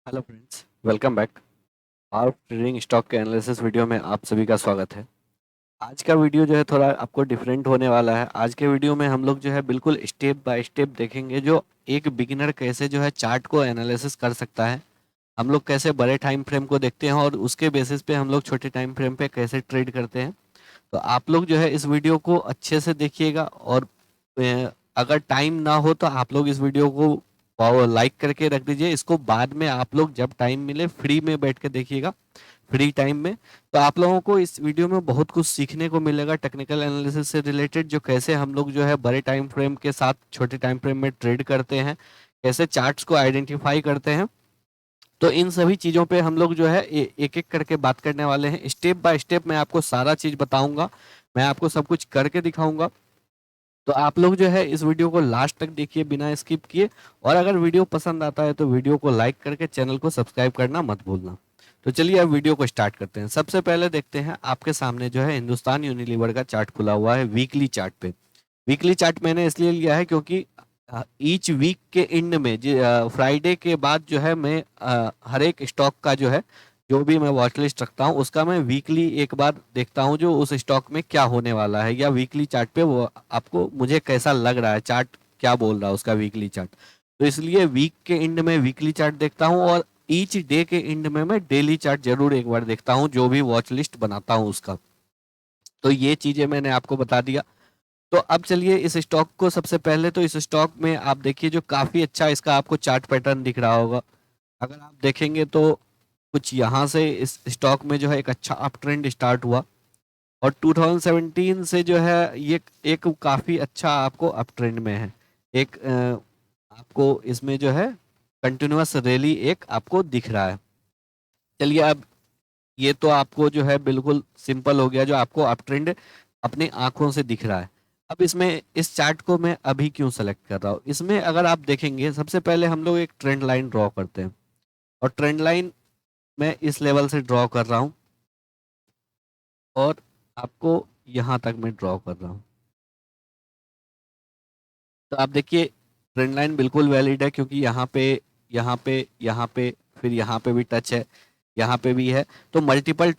Hello friends, welcome back. Our trading stock के analysis video में आप सभी का स्वागत है। आज का वीडियो जो है थोड़ा आपको डिफरेंट होने वाला है। आज के वीडियो में हम लोग जो है बिल्कुल स्टेप बाय स्टेप देखेंगे जो एक बिगिनर कैसे जो है चार्ट को एनालिसिस कर सकता है। हम लोग कैसे बड़े टाइम फ्रेम को देखते हैं और उसके बेसिस पे हम लोग छोटे टाइम फ्रेम पे कैसे ट्रेड करते हैं। तो आप लोग जो है इस वीडियो को अच्छे से देखिएगा और अगर टाइम ना हो तो आप लोग इस वीडियो को लाइक करके रख दीजिए। इसको बाद में आप लोग जब टाइम मिले फ्री में बैठ के देखिएगा, फ्री टाइम में। तो आप लोगों को इस वीडियो में बहुत कुछ सीखने को मिलेगा टेक्निकल एनालिसिस से रिलेटेड, जो कैसे हम लोग जो है बड़े टाइम फ्रेम के साथ छोटे टाइम फ्रेम में ट्रेड करते हैं, कैसे चार्ट्स को आइडेंटिफाई करते हैं। तो इन सभी चीज़ों पे हम लोग जो है एक एक करके बात करने वाले हैं। स्टेप बाय स्टेप मैं आपको सारा चीज़ बताऊंगा, मैं आपको सब कुछ करके दिखाऊंगा। तो आप लोग जो है इस वीडियो को लास्ट तक देखिए बिना स्किप किए। और अगर वीडियो पसंद आता है तो वीडियो को लाइक करके चैनल को सब्सक्राइब करना मत भूलना। तो चलिए अब वीडियो को स्टार्ट करते हैं। सबसे पहले देखते हैं, आपके सामने जो है हिंदुस्तान यूनिलीवर का चार्ट खुला हुआ है वीकली चार्ट पे। वीकली चार्ट मैंने इसलिए लिया है क्योंकि ईच वीक के एंड में फ्राइडे के बाद जो है मैं हर एक स्टॉक का जो है जो भी मैं वॉच लिस्ट रखता हूँ उसका मैं वीकली एक बार देखता हूँ जो उस स्टॉक में क्या होने वाला है, या वीकली चार्ट पे वो आपको मुझे कैसा लग रहा है, चार्ट क्या बोल रहा है उसका वीकली चार्ट। तो इसलिए वीक के एंड में वीकली चार्ट देखता हूँ और ईच डे के एंड में मैं डेली चार्ट जरूर एक बार देखता हूँ जो भी वॉच लिस्ट बनाता हूँ उसका। तो ये चीजें मैंने आपको बता दिया। तो अब चलिए इस स्टॉक को, सबसे पहले तो इस स्टॉक में आप देखिए जो काफी अच्छा इसका आपको चार्ट पैटर्न दिख रहा होगा। अगर आप देखेंगे तो कुछ यहाँ से इस स्टॉक में जो है एक अच्छा अप ट्रेंड स्टार्ट हुआ और 2017 से जो है ये एक काफी अच्छा आपको अप ट्रेंड में है। एक आपको इसमें जो है कंटिन्यूअस रैली एक आपको दिख रहा है। चलिए अब ये तो आपको जो है बिल्कुल सिंपल हो गया, जो आपको अप ट्रेंड अपनी आंखों से दिख रहा है। अब इसमें इस चार्ट को मैं अभी क्यों सेलेक्ट कर रहा हूँ, इसमें अगर आप देखेंगे सबसे पहले हम लोग एक ट्रेंड लाइन ड्रॉ करते हैं। और ट्रेंड लाइन मैं इस लेवल से ड्रॉ कर रहा हूँ और आपको यहाँ तक मैं ड्रॉ कर रहा हूँ। तो आप देखिए ट्रेंड लाइन बिल्कुल वैलिड है क्योंकि यहाँ पे यहाँ पे यहाँ पे फिर यहाँ पे भी टच है, यहाँ पे भी है। तो मल्टीपल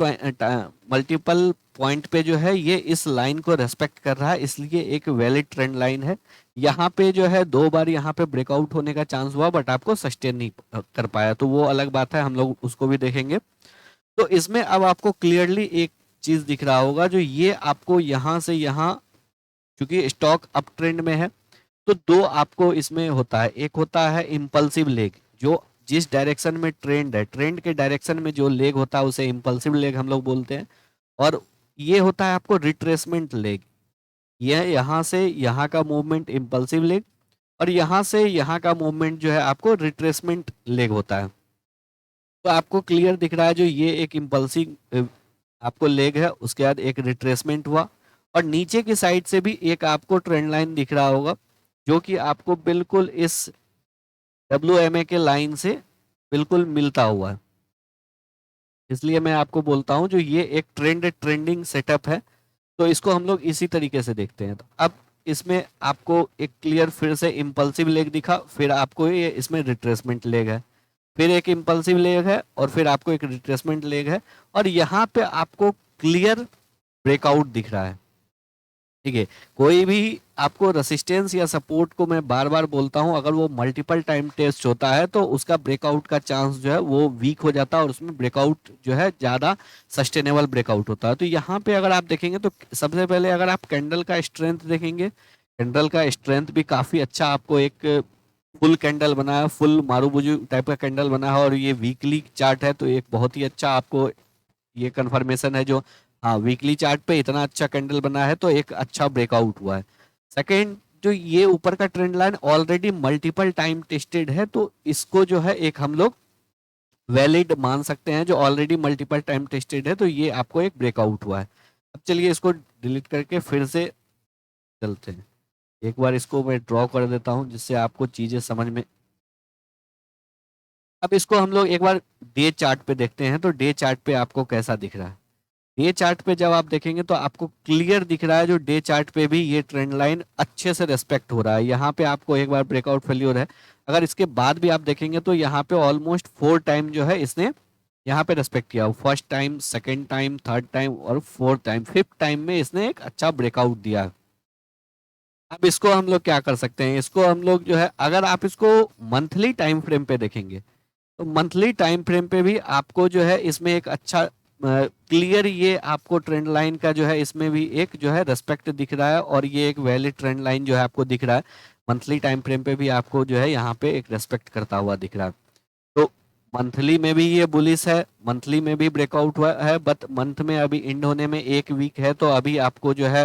पॉइंट पे जो है ये इस लाइन को रेस्पेक्ट कर रहा है, इसलिए एक वैलिड ट्रेंड लाइन है। यहाँ पे जो है दो बार यहाँ पे ब्रेकआउट होने का चांस हुआ बट आपको सस्टेन नहीं कर पाया, तो वो अलग बात है, हम लोग उसको भी देखेंगे। तो इसमें अब आपको क्लियरली एक चीज दिख रहा होगा, जो ये आपको यहाँ से यहाँ, क्योंकि स्टॉक अप ट्रेंड में है तो दो आपको इसमें होता है। एक होता है इम्पल्सिव लेग, जो जिस डायरेक्शन में ट्रेंड है, ट्रेंड के डायरेक्शन में जो लेग होता है उसे इम्पल्सिव लेग हम लोग बोलते हैं। और ये होता है आपको रिट्रेसमेंट लेग, यह यहाँ से यहाँ का मूवमेंट इम्पल्सिव लेग और यहाँ से यहाँ का मूवमेंट जो है आपको रिट्रेसमेंट लेग होता है। तो आपको क्लियर दिख रहा है जो ये एक इम्पल्सिव आपको लेग है, उसके बाद एक रिट्रेसमेंट हुआ और नीचे की साइड से भी एक आपको ट्रेंड लाइन दिख रहा होगा जो कि आपको बिल्कुल इस WMA के लाइन से बिल्कुल मिलता हुआ है। इसलिए मैं आपको बोलता हूं जो ये एक ट्रेंडिंग सेटअप है, तो इसको हम लोग इसी तरीके से देखते हैं। तो अब इसमें आपको एक क्लियर फिर से इम्पल्सिव लेग दिखा, फिर आपको ये इसमें रिट्रेसमेंट लेग है, फिर एक इम्पल्सिव लेग है और फिर आपको एक रिट्रेसमेंट लेग है और यहाँ पे आपको क्लियर ब्रेकआउट दिख रहा है। ठीक है, कोई भी आपको रेसिस्टेंस या सपोर्ट को मैं बार बार बोलता हूं, अगर वो मल्टीपल टाइम टेस्ट होता है तो उसका ब्रेकआउट का चांस जो है वो वीक हो जाता है और उसमें ब्रेकआउट जो है ज्यादा सस्टेनेबल ब्रेकआउट होता है। तो यहाँ पे अगर आप देखेंगे तो सबसे पहले अगर आप कैंडल का स्ट्रेंथ देखेंगे, कैंडल का स्ट्रेंथ भी काफी अच्छा, आपको एक फुल कैंडल बना है, फुल मारूबुजू टाइप का कैंडल बना है और ये वीकली चार्ट है तो एक बहुत ही अच्छा आपको ये कंफर्मेशन है जो हाँ वीकली चार्ट पे इतना अच्छा कैंडल बना है तो एक अच्छा ब्रेकआउट हुआ है। सेकंड, जो ये ऊपर का trend line already multiple time tested है तो इसको जो है एक हम लोग वैलिड मान सकते हैं, जो ऑलरेडी मल्टीपल टाइम टेस्टेड है तो ये आपको एक ब्रेकआउट हुआ है। अब चलिए इसको डिलीट करके फिर से चलते हैं, एक बार इसको मैं ड्रॉ कर देता हूं जिससे आपको चीजें समझ में। अब इसको हम लोग एक बार डे चार्ट पे देखते हैं, तो डे चार्ट पे आपको कैसा दिख रहा है। डे चार्ट पे जब आप देखेंगे तो आपको क्लियर दिख रहा है जो डे चार्ट पे भी ये ट्रेंड लाइन अच्छे से रेस्पेक्ट हो रहा है। यहाँ पे आपको एक बार ब्रेकआउट फेल्योर है, अगर इसके बाद भी आप देखेंगे तो यहाँ पे ऑलमोस्ट 4 टाइम जो है इसने यहाँ पे रेस्पेक्ट किया, first time, second time, third time और फोर्थ टाइम, फिफ्थ टाइम में इसने एक अच्छा ब्रेकआउट दिया। अब इसको हम लोग क्या कर सकते हैं, इसको हम लोग जो है अगर आप इसको मंथली टाइम फ्रेम पे देखेंगे तो मंथली टाइम फ्रेम पे भी आपको जो है इसमें एक अच्छा क्लियर ये आपको ट्रेंड लाइन का जो है इसमें भी एक जो है रेस्पेक्ट दिख रहा है, और ये एक वैलिड ट्रेंड लाइन जो है आपको दिख रहा है। मंथली टाइम फ्रेम पे भी आपको जो है यहाँ पे एक रेस्पेक्ट करता हुआ दिख रहा है। तो मंथली में भी ये बुलिश है, मंथली में भी ब्रेकआउट हुआ है, बट मंथ में अभी एंड होने में एक वीक है, तो अभी आपको जो है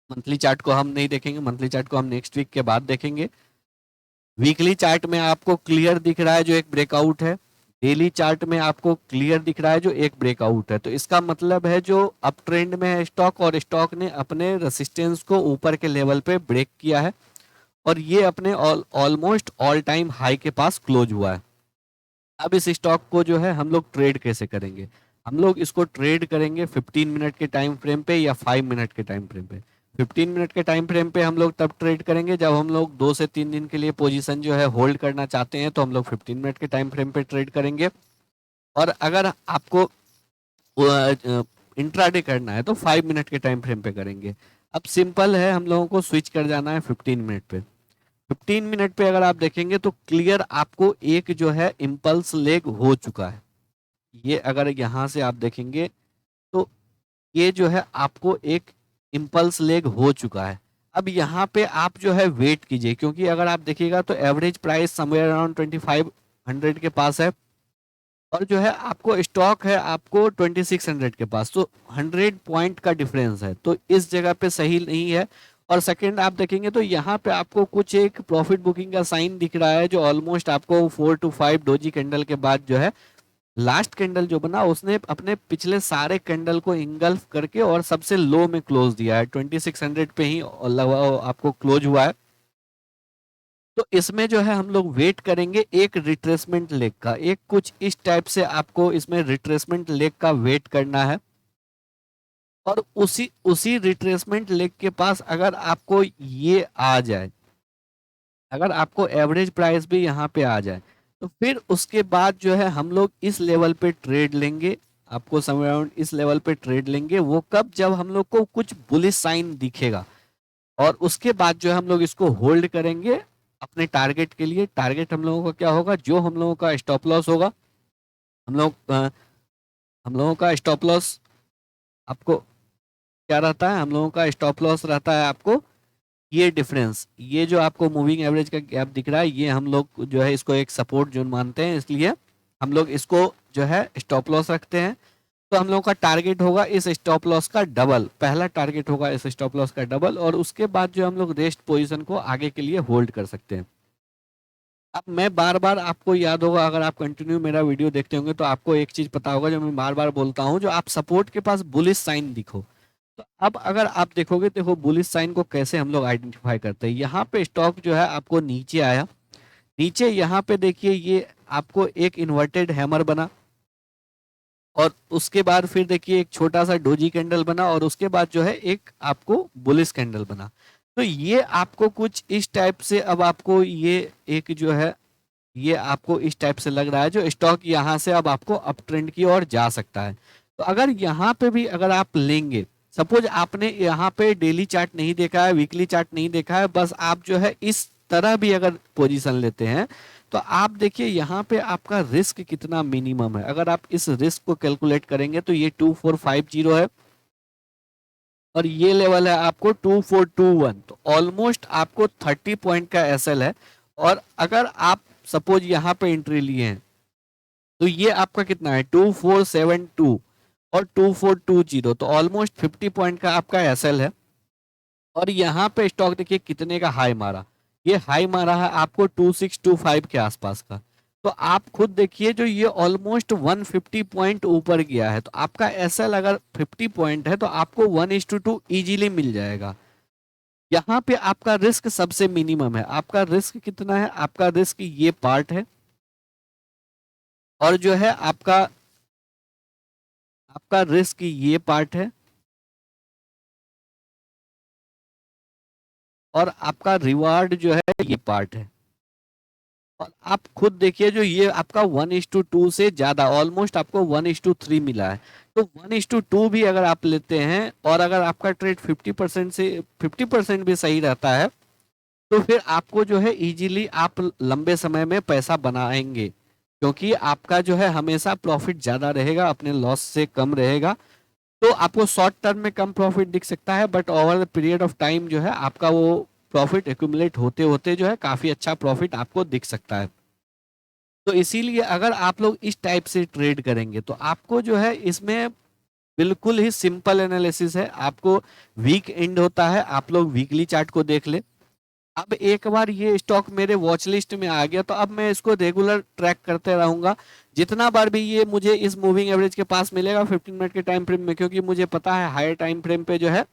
मंथली चार्ट को हम नहीं देखेंगे, मंथली चार्ट को हम नेक्स्ट वीक के बाद देखेंगे। वीकली चार्ट में आपको क्लियर दिख रहा है जो एक ब्रेकआउट है, डेली चार्ट में आपको क्लियर दिख रहा है जो एक ब्रेकआउट है। तो इसका मतलब है जो अप ट्रेंड में है स्टॉक, और स्टॉक ने अपने रेसिस्टेंस को ऊपर के लेवल पे ब्रेक किया है, और ये अपने ऑलमोस्ट ऑल टाइम हाई के पास क्लोज हुआ है। अब इस स्टॉक को जो है हम लोग ट्रेड कैसे करेंगे, हम लोग इसको ट्रेड करेंगे 15 मिनट के टाइम फ्रेम पे या 5 मिनट के टाइम फ्रेम पे। 15 मिनट के टाइम फ्रेम पे हम लोग तब ट्रेड करेंगे जब हम लोग 2 से 3 दिन के लिए पोजीशन जो है होल्ड करना चाहते हैं, तो हम लोग 15 मिनट के टाइम फ्रेम पे ट्रेड करेंगे। और अगर आपको इंट्राडे करना है तो 5 मिनट के टाइम फ्रेम पे करेंगे। अब सिंपल है, हम लोगों को स्विच कर जाना है 15 मिनट पे। 15 मिनट पे अगर आप देखेंगे तो क्लियर आपको एक जो है इम्पल्स लेग हो चुका है। ये अगर यहाँ से आप देखेंगे तो ये जो है आपको एक इम्पल्स लेग हो चुका है। अब यहाँ पे आप जो है वेट कीजिए, क्योंकि अगर आप देखिएगा तो एवरेज प्राइस समवेयर अराउंड 2500 के पास है, और जो है आपको स्टॉक है आपको 2600 के पास, तो 100 पॉइंट का डिफरेंस है, तो इस जगह पे सही नहीं है। और सेकंड आप देखेंगे तो यहाँ पे आपको कुछ एक प्रॉफिट बुकिंग का साइन दिख रहा है, जो ऑलमोस्ट आपको 4 to 5 डोजी कैंडल के बाद जो है लास्ट कैंडल जो बना उसने अपने पिछले सारे कैंडल को इंगल्फ करके और सबसे लो में क्लोज दिया है, 2600 पे ही लगभग आपको क्लोज हुआ है। तो इसमें जो है हम लोग वेट करेंगे एक रिट्रेसमेंट लेग का, एक कुछ इस टाइप से आपको इसमें रिट्रेसमेंट लेग का वेट करना है। और उसी उसी रिट्रेसमेंट लेग के पास अगर आपको ये आ जाए, अगर आपको एवरेज प्राइस भी यहाँ पे आ जाए, तो फिर उसके बाद जो है हम लोग इस लेवल पे ट्रेड लेंगे, आपको समझ अराउंड इस लेवल पे ट्रेड लेंगे। वो कब, जब हम लोग को कुछ बुलिश साइन दिखेगा, और उसके बाद जो है हम लोग इसको होल्ड करेंगे अपने टारगेट के लिए। टारगेट हम लोगों का क्या होगा, जो हम लोगों का स्टॉप लॉस होगा, हम लोग हम लोगों का स्टॉप लॉस आपको क्या रहता है, हम लोगों का स्टॉप लॉस रहता है आपको ये डिफरेंस, ये जो आपको मूविंग एवरेज का गैप दिख रहा है, ये हम लोग जो है इसको एक सपोर्ट जोन मानते हैं, इसलिए हम लोग इसको जो है स्टॉप लॉस रखते हैं। तो हम लोगों का टारगेट होगा इस स्टॉप लॉस का डबल, पहला टारगेट होगा इस स्टॉप लॉस का डबल, और उसके बाद जो हम लोग रेस्ट पोजीशन को आगे के लिए होल्ड कर सकते हैं। अब मैं बार बार आपको याद होगा, अगर आप कंटिन्यू मेरा वीडियो देखते होंगे तो आपको एक चीज पता होगा जो मैं बार बार बोलता हूँ, जो आप सपोर्ट के पास बुलिश साइन दिखो। तो अब अगर आप देखोगे, देखो बुलिश साइन को कैसे हम लोग आइडेंटिफाई करते हैं। यहाँ पे स्टॉक जो है आपको नीचे आया, नीचे यहाँ पे देखिए ये आपको एक इन्वर्टेड हैमर बना, और उसके बाद फिर देखिए एक छोटा सा डोजी कैंडल बना, और उसके बाद जो है एक आपको बुलिश कैंडल बना। तो ये आपको कुछ इस टाइप से, अब आपको ये एक जो है ये आपको इस टाइप से लग रहा है जो स्टॉक यहाँ से अब आपको अप ट्रेंड की ओर जा सकता है। तो अगर यहाँ पे भी अगर आप लेंगे, सपोज आपने यहाँ पे डेली चार्ट नहीं देखा है, वीकली चार्ट नहीं देखा है, बस आप जो है इस तरह भी अगर पोजीशन लेते हैं, तो आप देखिए यहाँ पे आपका रिस्क कितना मिनिमम है। अगर आप इस रिस्क को कैलकुलेट करेंगे तो ये 2450 है, और ये लेवल है आपको 2421, तो ऑलमोस्ट आपको 30 पॉइंट का एसएल है। और अगर आप सपोज यहाँ पे एंट्री लिए हैं, तो ये आपका कितना है 2472 और 2420, तो ऑलमोस्ट 50 पॉइंट का आपका एसएल है। और यहाँ पे स्टॉक देखिए कितने का हाई मारा, ये हाई मारा है आपको 2625 के आसपास का। तो आप खुद देखिए जो ये ऑलमोस्ट 150 पॉइंट ऊपर गया है, तो आपका एसएल अगर 50 पॉइंट है तो आपको 1:2 इजीली मिल जाएगा। यहाँ पे आपका रिस्क सबसे मिनिमम है। आपका रिस्क कितना है, आपका रिस्क ये पार्ट है, और जो है आपका आपका रिस्क ये पार्ट है, और आपका रिवार्ड जो है ये पार्ट है। और आप खुद देखिए जो ये आपका 1:2 से ज्यादा ऑलमोस्ट आपको 1:3 मिला है। तो 1:2 भी अगर आप लेते हैं और अगर आपका ट्रेड 50% से 50% भी सही रहता है तो फिर आपको जो है इजीली आप लंबे समय में पैसा बनाएंगे, क्योंकि आपका जो है हमेशा प्रॉफिट ज्यादा रहेगा, अपने लॉस से कम रहेगा। तो आपको शॉर्ट टर्म में कम प्रॉफिट दिख सकता है, but over the period of time जो है आपका वो प्रॉफिट एक्यूमुलेट होते होते जो है काफी अच्छा प्रॉफिट आपको दिख सकता है। तो इसीलिए अगर आप लोग इस टाइप से ट्रेड करेंगे तो आपको जो है इसमें बिल्कुल ही सिंपल एनालिसिस है। आपको वीक एंड होता है, आप लोग वीकली चार्ट को देख ले। अब एक बार ये स्टॉक मेरे वॉच लिस्ट में आ गया तो अब मैं इसको रेगुलर ट्रैक करते रहूंगा। जितना बार भी ये मुझे इस मूविंग एवरेज के पास मिलेगा 15 मिनट के टाइम फ्रेम में, क्योंकि मुझे पता है हायर टाइम फ्रेम पे जो है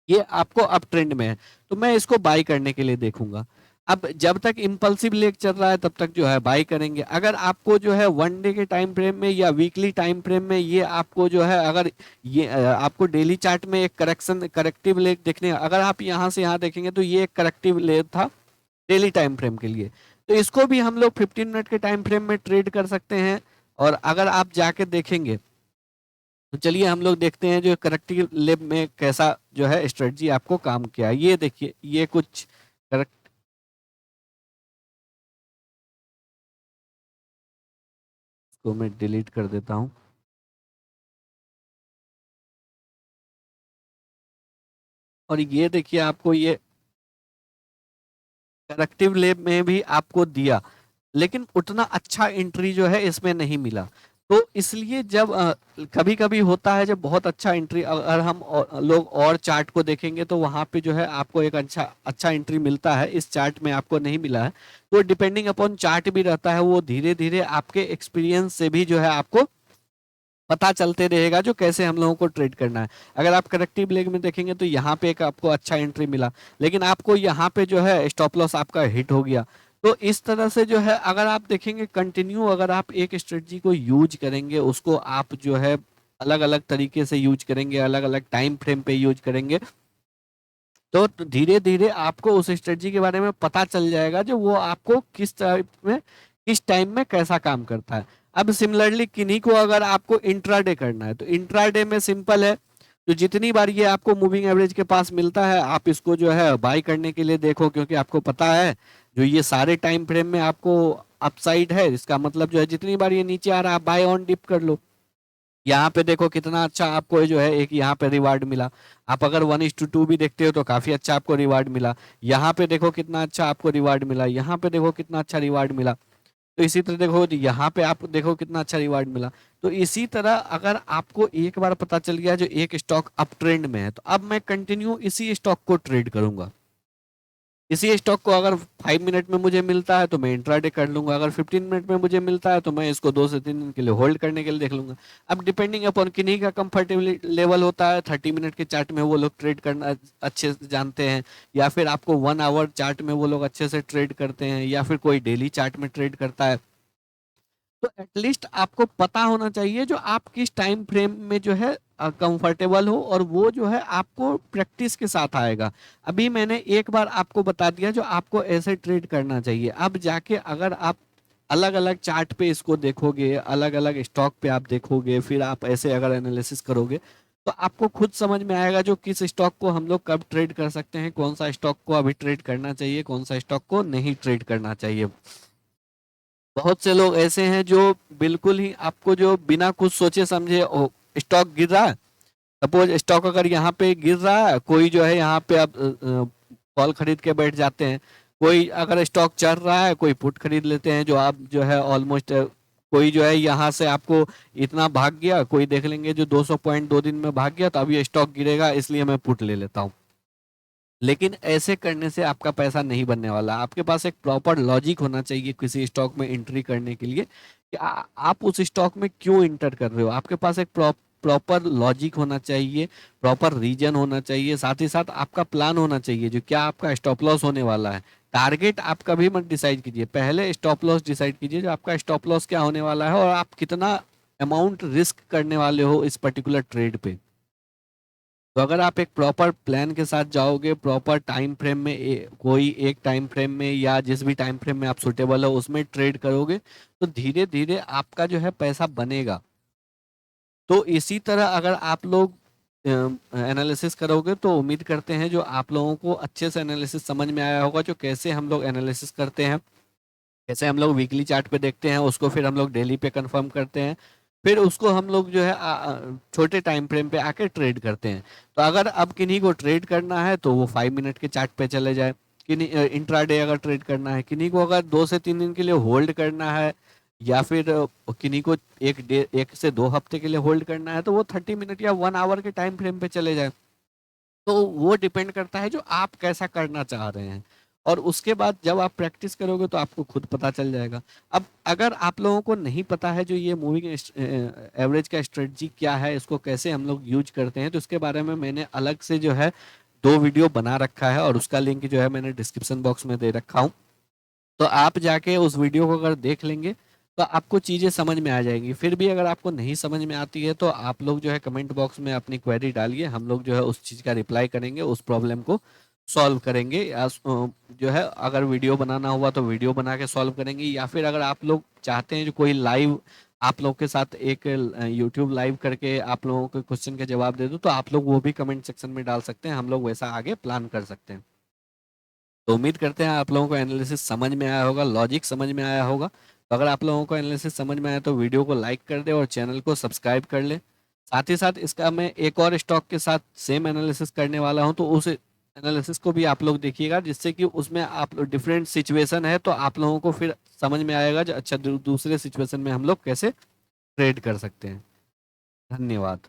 ये आपको अप ट्रेंड में है, तो मैं इसको बाई करने के लिए देखूंगा। अब जब तक इम्पल्सिव लेग चल रहा है तब तक जो है बाई करेंगे। अगर आपको जो है वन डे के टाइम फ्रेम में या वीकली टाइम फ्रेम में ये आपको जो है अगर ये आपको डेली चार्ट में एक करेक्शन करेक्टिव लेग देखने, अगर आप यहाँ से यहाँ देखेंगे तो ये एक करेक्टिव लेग था डेली टाइम फ्रेम के लिए। तो इसको भी हम लोग 15 मिनट के टाइम फ्रेम में ट्रेड कर सकते हैं। और अगर आप जाके देखेंगे तो चलिए हम लोग देखते हैं जो करेक्टिव लेब में कैसा जो है स्ट्रेटजी आपको काम किया है। ये देखिए ये कुछ करेक्ट को मैं डिलीट कर देता हूँ। और ये देखिए आपको ये करेक्टिव लेब में भी आपको दिया, लेकिन उतना अच्छा एंट्री जो है इसमें नहीं मिला। तो इसलिए जब कभी कभी होता है जब बहुत अच्छा एंट्री अगर हम लोग और चार्ट को देखेंगे तो वहां पे जो है आपको एक अच्छा अच्छा एंट्री मिलता है, इस चार्ट में आपको नहीं मिला है। तो डिपेंडिंग अपॉन चार्ट भी रहता है, वो धीरे धीरे आपके एक्सपीरियंस से भी जो है आपको पता चलते रहेगा जो कैसे हम लोगों को ट्रेड करना है। अगर आप करेक्टिव लेग में देखेंगे तो यहाँ पे एक आपको अच्छा एंट्री मिला, लेकिन आपको यहाँ पे जो है स्टॉप लॉस आपका हिट हो गया। तो इस तरह से जो है अगर आप देखेंगे कंटिन्यू अगर आप एक स्ट्रेटजी को यूज करेंगे, उसको आप जो है अलग अलग तरीके से यूज करेंगे, अलग अलग टाइम फ्रेम पे यूज करेंगे, तो धीरे धीरे आपको उस स्ट्रेटजी के बारे में पता चल जाएगा जो वो आपको किस टाइप में किस टाइम में कैसा काम करता है। अब सिमिलरली किन्हीं को अगर आपको इंट्राडे करना है तो इंट्राडे में सिंपल है, तो जितनी बार ये आपको मूविंग एवरेज के पास मिलता है आप इसको जो है बाई करने के लिए देखो, क्योंकि आपको पता है जो ये सारे टाइम फ्रेम में आपको अपसाइड है, इसका मतलब जो है जितनी बार ये नीचे आ रहा है आप बाय ऑन डिप कर लो। यहाँ पे देखो कितना अच्छा आपको ये जो है एक यहाँ पे रिवार्ड मिला। आप अगर 1:2 भी देखते हो तो काफी अच्छा आपको रिवार्ड मिला। यहाँ पे देखो कितना अच्छा आपको रिवार्ड मिला, यहाँ पे देखो कितना अच्छा रिवार्ड मिला। तो इसी तरह देखो यहाँ पे आप देखो कितना अच्छा रिवार्ड मिला। तो इसी तरह अगर आपको एक बार पता चल गया जो एक स्टॉक अप ट्रेंड में है तो अब मैं कंटिन्यू इसी स्टॉक को ट्रेड करूंगा। इसी स्टॉक को अगर 5 मिनट में मुझे मिलता है तो मैं इंट्राडे कर लूंगा, अगर 15 मिनट में मुझे मिलता है तो मैं इसको 2 से 3 दिन के लिए होल्ड करने के लिए देख लूंगा। अब डिपेंडिंग अपॉन किन्हीं का कंफर्टेबल लेवल होता है 30 मिनट के चार्ट में वो लोग ट्रेड करना अच्छे से जानते हैं, या फिर आपको 1 आवर चार्ट में वो लोग अच्छे से ट्रेड करते हैं, या फिर कोई डेली चार्ट में ट्रेड करता है। तो एटलीस्ट आपको पता होना चाहिए जो आप किस टाइम फ्रेम में जो है कंफर्टेबल हो, और वो जो है आपको प्रैक्टिस के साथ आएगा। अभी मैंने एक बार आपको बता दिया जो आपको ऐसे ट्रेड करना चाहिए। अब जाके अगर आप अलग अलग चार्ट पे इसको देखोगे, अलग अलग स्टॉक पे आप देखोगे, फिर आप ऐसे अगर एनालिसिस करोगे तो आपको खुद समझ में आएगा जो किस स्टॉक को हम लोग कब ट्रेड कर सकते हैं, कौन सा स्टॉक को अभी ट्रेड करना चाहिए, कौन सा स्टॉक को नहीं ट्रेड करना चाहिए। बहुत से लोग ऐसे हैं जो बिल्कुल ही आपको जो बिना कुछ सोचे समझे स्टॉक गिर रहा है, सपोज स्टॉक अगर यहाँ पे गिर रहा है, कोई जो है यहाँ पे आप कॉल खरीद के बैठ जाते हैं। कोई अगर स्टॉक चढ़ रहा है कोई पुट खरीद लेते हैं, जो आप जो है ऑलमोस्ट कोई जो है यहाँ से आपको इतना भाग गया, कोई देख लेंगे जो 200 पॉइंट 2 दिन में भाग गया तो अब ये स्टॉक गिरेगा इसलिए मैं पुट ले लेता हूँ। लेकिन ऐसे करने से आपका पैसा नहीं बनने वाला। आपके पास एक प्रॉपर लॉजिक होना चाहिए किसी स्टॉक में एंट्री करने के लिए कि आप उस स्टॉक में क्यों इंटर कर रहे हो। आपके पास एक प्रॉपर लॉजिक होना चाहिए, प्रॉपर रीजन होना चाहिए, साथ ही साथ आपका प्लान होना चाहिए जो क्या आपका स्टॉप लॉस होने वाला है। टारगेट आप कभी मत डिसाइड कीजिए, पहले स्टॉप लॉस डिसाइड कीजिए जो आपका स्टॉप लॉस क्या होने वाला है और आप कितना अमाउंट रिस्क करने वाले हो इस पर्टिकुलर ट्रेड पे। तो अगर आप एक प्रॉपर प्लान के साथ जाओगे, प्रॉपर टाइम फ्रेम में, कोई एक टाइम फ्रेम में या जिस भी टाइम फ्रेम में आप सुटेबल हो उसमें ट्रेड करोगे, तो धीरे धीरे आपका जो है पैसा बनेगा। तो इसी तरह अगर आप लोग एनालिसिस करोगे तो उम्मीद करते हैं जो आप लोगों को अच्छे से एनालिसिस समझ में आया होगा, जो कैसे हम लोग एनालिसिस करते हैं, कैसे हम लोग वीकली चार्ट पे देखते हैं, उसको फिर हम लोग डेली पे कंफर्म करते हैं, फिर उसको हम लोग जो है छोटे टाइम फ्रेम पे आके ट्रेड करते हैं। तो अगर अब किन्हीं को ट्रेड करना है तो वो 5 मिनट के चार्ट पे चले जाए, किन्हीं इंट्राडे अगर ट्रेड करना है, किन्हीं को अगर 2 से 3 दिन के लिए होल्ड करना है, या फिर किन्हीं को 1 से 2 हफ्ते के लिए होल्ड करना है, तो वो 30 मिनट या 1 आवर के टाइम फ्रेम पे चले जाए। तो वो डिपेंड करता है जो आप कैसा करना चाह रहे हैं, और उसके बाद जब आप प्रैक्टिस करोगे तो आपको खुद पता चल जाएगा। अब अगर आप लोगों को नहीं पता है जो ये मूविंग एवरेज का स्ट्रेटजी क्या है, इसको कैसे हम लोग यूज करते हैं, तो इसके बारे में मैंने अलग से जो है 2 वीडियो बना रखा है, और उसका लिंक जो है मैंने डिस्क्रिप्शन बॉक्स में दे रखा हूँ। तो आप जाके उस वीडियो को अगर देख लेंगे तो आपको चीज़ें समझ में आ जाएंगी। फिर भी अगर आपको नहीं समझ में आती है तो आप लोग जो है कमेंट बॉक्स में अपनी क्वेरी डालिए, हम लोग जो है उस चीज़ का रिप्लाई करेंगे, उस प्रॉब्लम को सॉल्व करेंगे, या जो है अगर वीडियो बनाना हुआ तो वीडियो बना के सॉल्व करेंगे, या फिर अगर आप लोग चाहते हैं जो कोई लाइव आप लोग के साथ एक यूट्यूब लाइव करके आप लोगों के क्वेश्चन के जवाब दे दूं, तो आप लोग वो भी कमेंट सेक्शन में डाल सकते हैं, हम लोग वैसा आगे प्लान कर सकते हैं। तो उम्मीद करते हैं आप लोगों को एनालिसिस समझ में आया होगा, लॉजिक समझ में आया होगा। तो अगर आप लोगों को एनालिसिस समझ में आया तो वीडियो को लाइक कर दे और चैनल को सब्सक्राइब कर ले। साथ ही साथ इसका मैं एक और स्टॉक के साथ सेम एनालिसिस करने वाला हूं, तो उस एनालिसिस को भी आप लोग देखिएगा, जिससे कि उसमें आप लोग डिफरेंट सिचुएशन है तो आप लोगों को फिर समझ में आएगा जो अच्छा दूसरे सिचुएशन में हम लोग कैसे ट्रेड कर सकते हैं। धन्यवाद।